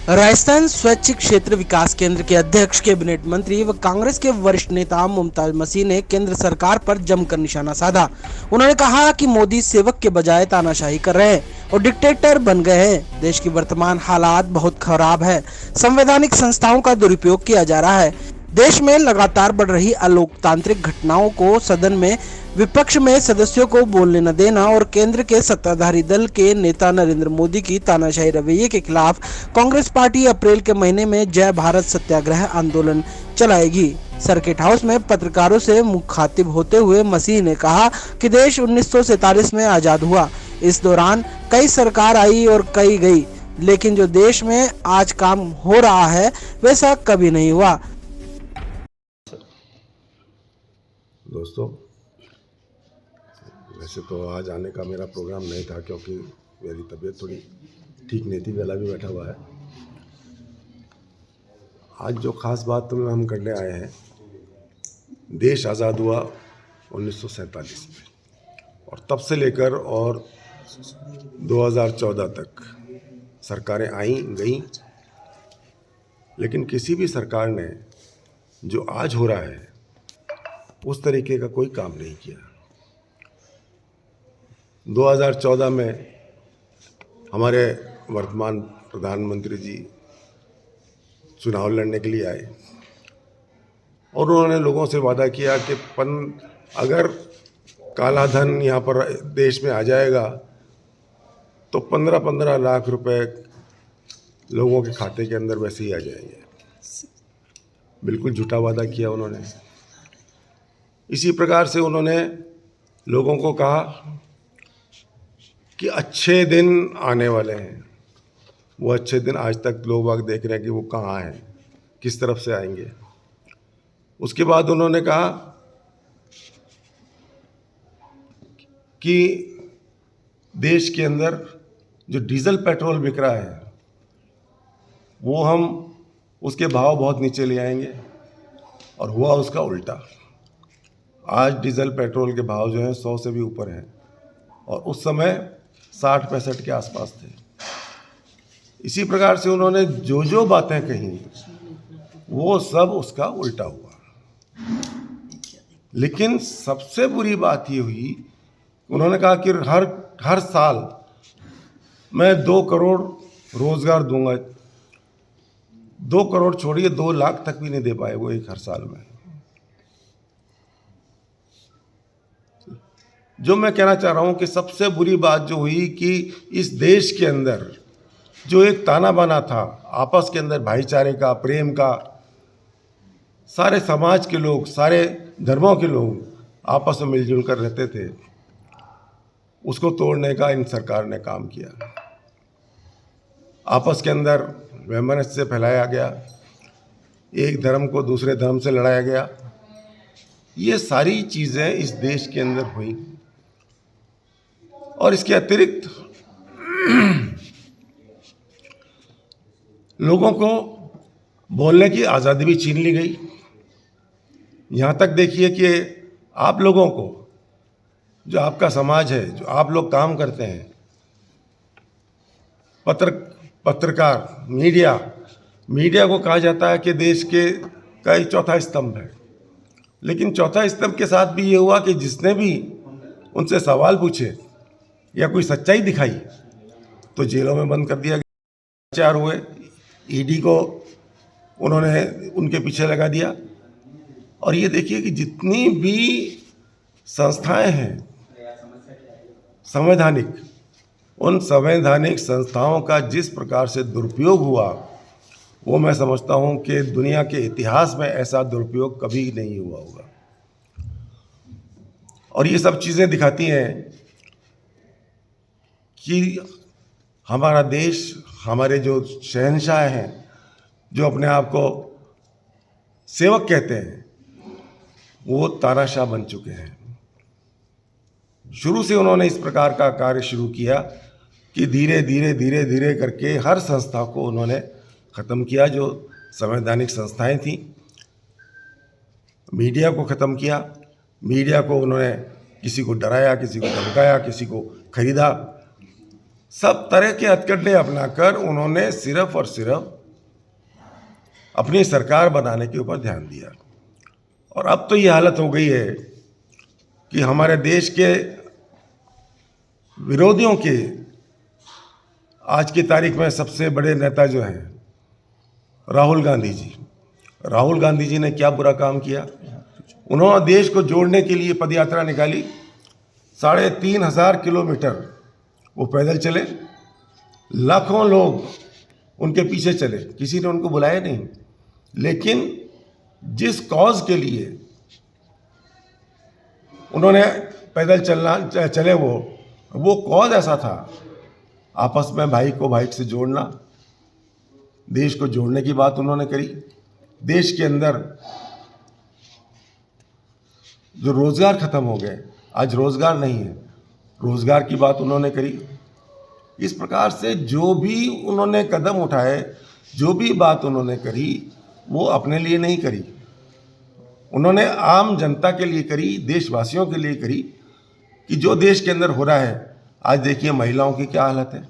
राजस्थान स्वैच्छिक क्षेत्र विकास केंद्र के अध्यक्ष, कैबिनेट मंत्री व कांग्रेस के वरिष्ठ नेता मुमताज मसीह ने केंद्र सरकार पर जमकर निशाना साधा। उन्होंने कहा कि मोदी सेवक के बजाय तानाशाही कर रहे हैं और डिक्टेटर बन गए हैं। देश की वर्तमान हालात बहुत खराब है। संवैधानिक संस्थाओं का दुरुपयोग किया जा रहा है। देश में लगातार बढ़ रही अलोकतांत्रिक घटनाओं को सदन में विपक्ष में सदस्यों को बोलने न देना और केंद्र के सत्ताधारी दल के नेता नरेंद्र मोदी की तानाशाही रवैये के खिलाफ कांग्रेस पार्टी अप्रैल के महीने में जय भारत सत्याग्रह आंदोलन चलाएगी। सर्किट हाउस में पत्रकारों से मुखातिब होते हुए मसीह ने कहा कि देश 1947 में आजाद हुआ। इस दौरान कई सरकार आई और कई गई, लेकिन जो देश में आज काम हो रहा है वैसा कभी नहीं हुआ। दोस्तों, वैसे तो आज आने का मेरा प्रोग्राम नहीं था क्योंकि मेरी तबीयत थोड़ी ठीक नहीं थी। वेला भी बैठा हुआ है। आज जो ख़ास बात तो हम करने आए हैं, देश आज़ाद हुआ 1947 में और तब से लेकर और 2014 तक सरकारें आई गईं, लेकिन किसी भी सरकार ने जो आज हो रहा है उस तरीके का कोई काम नहीं किया। 2014 में हमारे वर्तमान प्रधानमंत्री जी चुनाव लड़ने के लिए आए और उन्होंने लोगों से वादा किया कि अगर काला धन यहाँ पर देश में आ जाएगा तो 15-15 लाख रुपए लोगों के खाते के अंदर वैसे ही आ जाएंगे। बिल्कुल झूठा वादा किया उन्होंने। इसी प्रकार से उन्होंने लोगों को कहा कि अच्छे दिन आने वाले हैं। वो अच्छे दिन आज तक लोग बाग देख रहे हैं कि वो कहाँ हैं, किस तरफ से आएंगे। उसके बाद उन्होंने कहा कि देश के अंदर जो डीजल पेट्रोल बिक रहा है वो हम उसके भाव बहुत नीचे ले आएंगे, और हुआ उसका उल्टा। आज डीजल पेट्रोल के भाव जो हैं 100 से भी ऊपर हैं और उस समय 60-65 के आसपास थे। इसी प्रकार से उन्होंने जो जो बातें कही वो सब उसका उल्टा हुआ। लेकिन सबसे बुरी बात ये हुई, उन्होंने कहा कि हर साल मैं 2 करोड़ रोजगार दूंगा। 2 करोड़ छोड़िए, 2 लाख तक भी नहीं दे पाए वो हर साल में। जो मैं कहना चाह रहा हूं कि सबसे बुरी बात जो हुई कि इस देश के अंदर जो एक ताना बाना था आपस के अंदर भाईचारे का, प्रेम का, सारे समाज के लोग, सारे धर्मों के लोग आपस में मिलजुल कर रहते थे, उसको तोड़ने का इन सरकार ने काम किया। आपस के अंदर वैमनस्य फैलाया गया, एक धर्म को दूसरे धर्म से लड़ाया गया। ये सारी चीज़ें इस देश के अंदर हुई। और इसके अतिरिक्त लोगों को बोलने की आज़ादी भी छीन ली गई। यहाँ तक देखिए कि आप लोगों को, जो आपका समाज है, जो आप लोग काम करते हैं, पत्रकार, मीडिया को कहा जाता है कि देश का एक चौथा स्तंभ है। लेकिन चौथा स्तंभ के साथ भी ये हुआ कि जिसने भी उनसे सवाल पूछे या कोई सच्चाई दिखाई तो जेलों में बंद कर दिया गया। 4 हुए, ईडी को उन्होंने उनके पीछे लगा दिया। और ये देखिए कि जितनी भी संस्थाएं हैं संवैधानिक, उन संवैधानिक संस्थाओं का जिस प्रकार से दुरुपयोग हुआ, वो मैं समझता हूँ कि दुनिया के इतिहास में ऐसा दुरुपयोग कभी नहीं हुआ होगा। और ये सब चीज़ें दिखाती हैं कि हमारा देश, हमारे जो शहंशाह हैं, जो अपने आप को सेवक कहते हैं, वो तानाशाह बन चुके हैं। शुरू से उन्होंने इस प्रकार का कार्य शुरू किया कि धीरे धीरे करके हर संस्था को उन्होंने ख़त्म किया, जो संवैधानिक संस्थाएं थीं। मीडिया को ख़त्म किया। मीडिया को उन्होंने किसी को डराया, किसी को धमकाया, किसी को खरीदा। सब तरह के हथकंडे अपनाकर उन्होंने सिर्फ और सिर्फ अपनी सरकार बनाने के ऊपर ध्यान दिया। और अब तो ये हालत हो गई है कि हमारे देश के विरोधियों के आज की तारीख में सबसे बड़े नेता जो हैं राहुल गांधी जी ने क्या बुरा काम किया। उन्होंने देश को जोड़ने के लिए पदयात्रा निकाली, 3,500 किलोमीटर वो पैदल चले, लाखों लोग उनके पीछे चले, किसी ने उनको बुलाया नहीं। लेकिन जिस कॉज के लिए उन्होंने पैदल चले वो कॉज ऐसा था, आपस में भाई को भाई से जोड़ना, देश को जोड़ने की बात उन्होंने करी। देश के अंदर जो रोजगार खत्म हो गए, आज रोजगार नहीं है, रोजगार की बात उन्होंने करी। इस प्रकार से जो भी उन्होंने कदम उठाए, जो भी बात उन्होंने करी, वो अपने लिए नहीं करी, उन्होंने आम जनता के लिए करी, देशवासियों के लिए करी कि जो देश के अंदर हो रहा है। आज देखिए महिलाओं की क्या हालत है।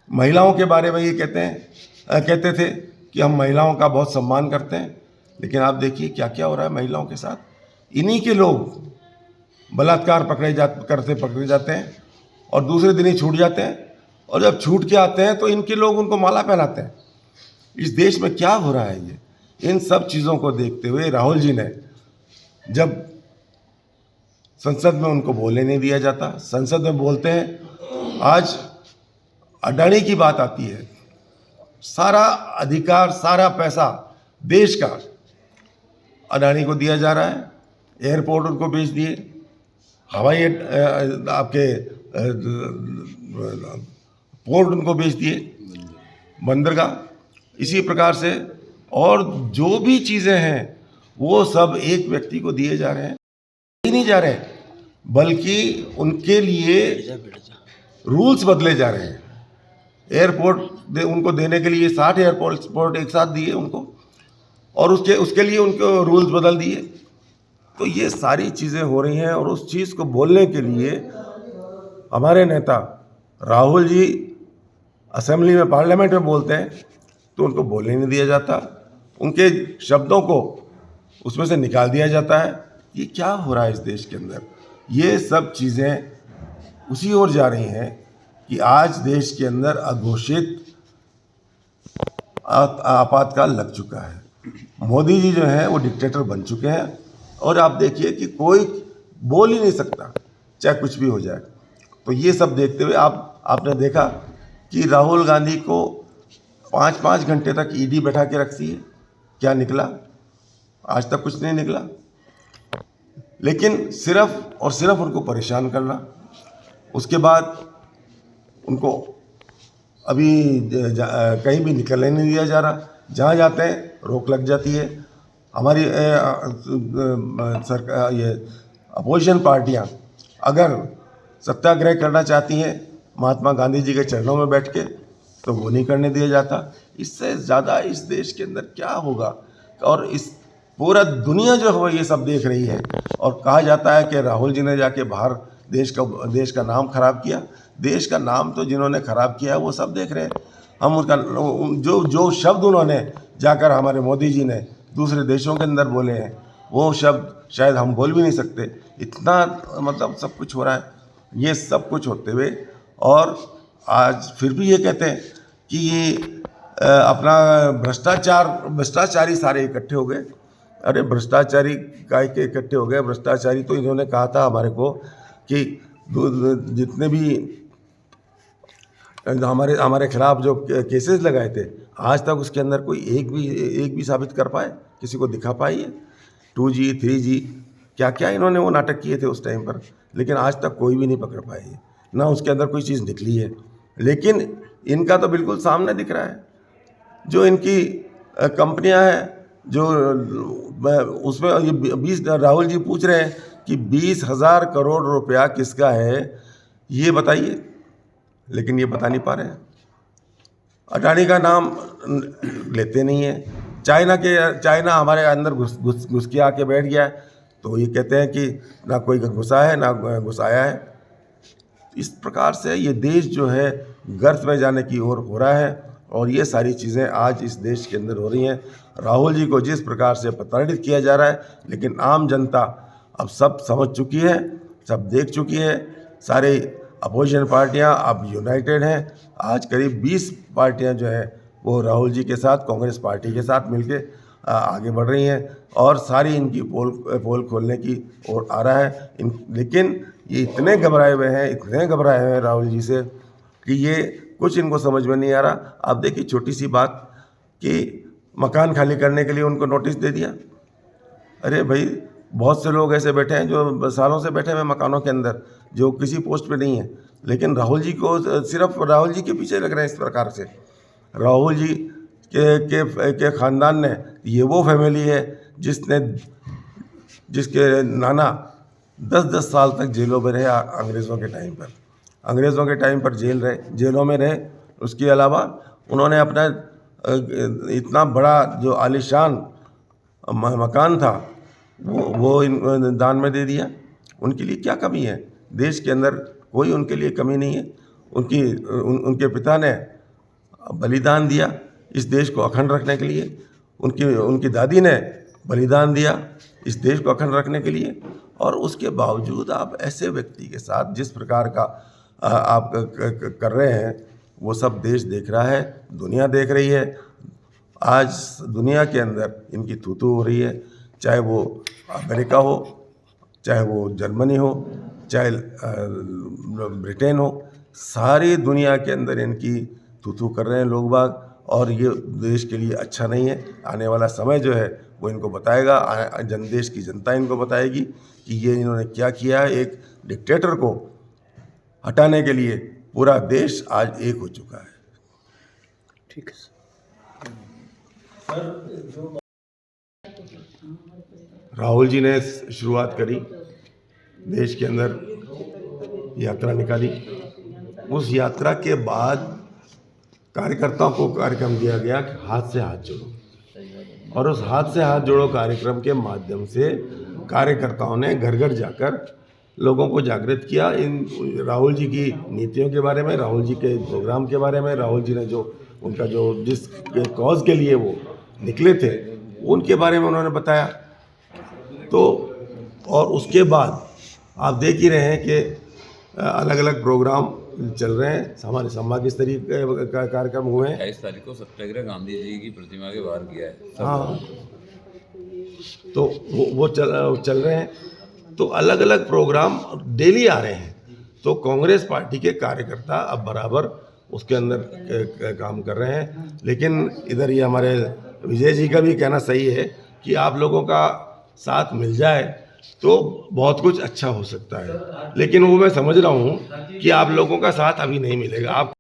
महिलाओं के बारे में ये कहते थे कि हम महिलाओं का बहुत सम्मान करते हैं, लेकिन आप देखिए क्या क्या हो रहा है महिलाओं के साथ। इन्हीं के लोग बलात्कार पकड़े जाते हैं और दूसरे दिन ही छूट जाते हैं, और जब छूट के आते हैं तो इनके लोग उनको माला पहनाते हैं। इस देश में क्या हो रहा है ये? इन सब चीज़ों को देखते हुए राहुल जी ने, जब संसद में उनको बोलने नहीं दिया जाता, संसद में बोलते हैं, आज अडानी की बात आती है, सारा अधिकार, सारा पैसा देश का अडानी को दिया जा रहा है। एयरपोर्ट उनको बेच दिए, हवाई आपके पोर्ट उनको बेच दिए, बंदरगाह। इसी प्रकार से और जो भी चीज़ें हैं वो सब एक व्यक्ति को दिए जा रहे हैं, नहीं जा रहे, बल्कि उनके लिए रूल्स बदले जा रहे हैं। एयरपोर्ट उनको देने के लिए 60 एयरपोर्ट एक साथ दिए उनको, और उसके लिए उनको रूल्स बदल दिए। तो ये सारी चीज़ें हो रही हैं, और उस चीज़ को बोलने के लिए हमारे नेता राहुल जी असेंबली में, पार्लियामेंट में बोलते हैं तो उनको बोलने नहीं दिया जाता, उनके शब्दों को उसमें से निकाल दिया जाता है। ये क्या हो रहा है इस देश के अंदर? ये सब चीज़ें उसी ओर जा रही हैं कि आज देश के अंदर अघोषित आपातकाल लग चुका है। मोदी जी जो हैं वो डिक्टेटर बन चुके हैं, और आप देखिए कि कोई बोल ही नहीं सकता, चाहे कुछ भी हो जाए। तो ये सब देखते हुए आपने देखा कि राहुल गांधी को 5-5 घंटे तक ईडी बैठा के रखती है, क्या निकला? आज तक कुछ नहीं निकला। लेकिन सिर्फ और सिर्फ उनको परेशान करना, उसके बाद उनको अभी कहीं भी निकलने नहीं दिया जा रहा, जहाँ जाते हैं रोक लग जाती है। हमारी सरकार, ये अपोजिशन पार्टियाँ अगर सत्याग्रह करना चाहती हैं महात्मा गांधी जी के चरणों में बैठ के, तो वो नहीं करने दिया जाता। इससे ज़्यादा इस देश के अंदर क्या होगा? और इस पूरा दुनिया जो है ये सब देख रही है, और कहा जाता है कि राहुल जी ने जाके बाहर देश का नाम खराब किया। देश का नाम तो जिन्होंने खराब किया है वो सब देख रहे हैं। हम उसका जो शब्द उन्होंने जाकर, हमारे मोदी जी ने दूसरे देशों के अंदर बोले हैं, वो शब्द शायद हम बोल भी नहीं सकते। इतना मतलब सब कुछ हो रहा है। ये सब कुछ होते हुए और आज फिर भी ये कहते हैं कि ये अपना भ्रष्टाचारी सारे इकट्ठे हो गए। अरे भ्रष्टाचारी काय के इकट्ठे हो गए? भ्रष्टाचारी तो इन्होंने कहा था हमारे को कि जितने भी हमारे खिलाफ जो केसेस लगाए थे, आज तक उसके अंदर कोई एक भी साबित कर पाए, किसी को दिखा पाई है? 2G 3G क्या क्या इन्होंने वो नाटक किए थे उस टाइम पर, लेकिन आज तक कोई भी नहीं पकड़ पाई है, ना उसके अंदर कोई चीज़ निकली है। लेकिन इनका तो बिल्कुल सामने दिख रहा है। जो इनकी कंपनियां हैं, जो उसमें ये राहुल जी पूछ रहे हैं कि 20,000 करोड़ रुपया किसका है, ये बताइए, लेकिन ये बता नहीं पा रहे हैं। अडानी का नाम लेते नहीं है। चाइना हमारे अंदर घुस के आके बैठ गया है, तो ये कहते हैं कि ना कोई घुसा है ना घुसाया है। इस प्रकार से ये देश जो है गर्त में जाने की ओर हो रहा है। और ये सारी चीज़ें आज इस देश के अंदर हो रही हैं। राहुल जी को जिस प्रकार से प्रताड़ित किया जा रहा है, लेकिन आम जनता अब सब समझ चुकी है, सब देख चुकी है। सारे अपोजिशन पार्टियां अब यूनाइटेड हैं। आज करीब 20 पार्टियां जो है वो राहुल जी के साथ, कांग्रेस पार्टी के साथ मिलके आगे बढ़ रही हैं और सारी इनकी पोल खोलने की ओर आ रहा है। लेकिन ये इतने घबराए हुए हैं राहुल जी से कि ये कुछ इनको समझ में नहीं आ रहा। आप देखिए छोटी सी बात कि मकान खाली करने के लिए उनको नोटिस दे दिया। अरे भाई, बहुत से लोग ऐसे बैठे हैं जो सालों से बैठे हुए मकानों के अंदर, जो किसी पोस्ट पे नहीं है, लेकिन राहुल जी को सिर्फ राहुल जी के पीछे लग रहे हैं इस प्रकार से। राहुल जी के ख़ानदान ने, ये वो फैमिली है जिसके नाना 10-10 साल तक जेलों में रहे अंग्रेज़ों के टाइम पर जेलों में रहे। उसके अलावा उन्होंने अपना इतना बड़ा जो आलीशान मकान था वो दान में दे दिया। उनके लिए क्या कमी है? देश के अंदर कोई उनके लिए कमी नहीं है। उनके पिता ने बलिदान दिया इस देश को अखंड रखने के लिए। उनकी दादी ने बलिदान दिया इस देश को अखंड रखने के लिए। और उसके बावजूद आप ऐसे व्यक्ति के साथ जिस प्रकार का आप कर रहे हैं, वो सब देश देख रहा है, दुनिया देख रही है। आज दुनिया के अंदर इनकी थू-थू हो रही है, चाहे वो अमेरिका हो, चाहे वो जर्मनी हो, चाहे ब्रिटेन हो। सारी दुनिया के अंदर इनकी थू-थू कर रहे हैं लोग बाग, और ये देश के लिए अच्छा नहीं है। आने वाला समय जो है वो इनको बताएगा, देश की जनता इनको बताएगी कि ये इन्होंने क्या किया है। एक डिक्टेटर को हटाने के लिए पूरा देश आज एक हो चुका है। ठीक है राहुल जी ने शुरुआत करी, देश के अंदर यात्रा निकाली। उस यात्रा के बाद कार्यकर्ताओं को कार्यक्रम दिया गया कि हाथ से हाथ जोड़ो, और उस हाथ से हाथ जोड़ो कार्यक्रम के माध्यम से कार्यकर्ताओं ने घर घर जाकर लोगों को जागृत किया इन राहुल जी की नीतियों के बारे में, राहुल जी के प्रोग्राम के बारे में, राहुल जी ने जिस कॉज के लिए वो निकले थे उनके बारे में उन्होंने बताया। तो और उसके बाद आप देख ही रहे हैं कि अलग अलग प्रोग्राम चल रहे हैं। हमारे संभाग स्तरीय कार्यक्रम हुए हैं। 28 तारीख को सत्याग्रह गांधी जी की प्रतिमा के बाहर किया है। हाँ, तो वो चल रहे हैं। तो अलग अलग प्रोग्राम डेली आ रहे हैं। तो कांग्रेस पार्टी के कार्यकर्ता अब बराबर उसके अंदर काम कर रहे हैं। लेकिन इधर ये हमारे विजय जी का भी कहना सही है कि आप लोगों का साथ मिल जाए तो बहुत कुछ अच्छा हो सकता है। लेकिन वो मैं समझ रहा हूँ कि आप लोगों का साथ अभी नहीं मिलेगा। आप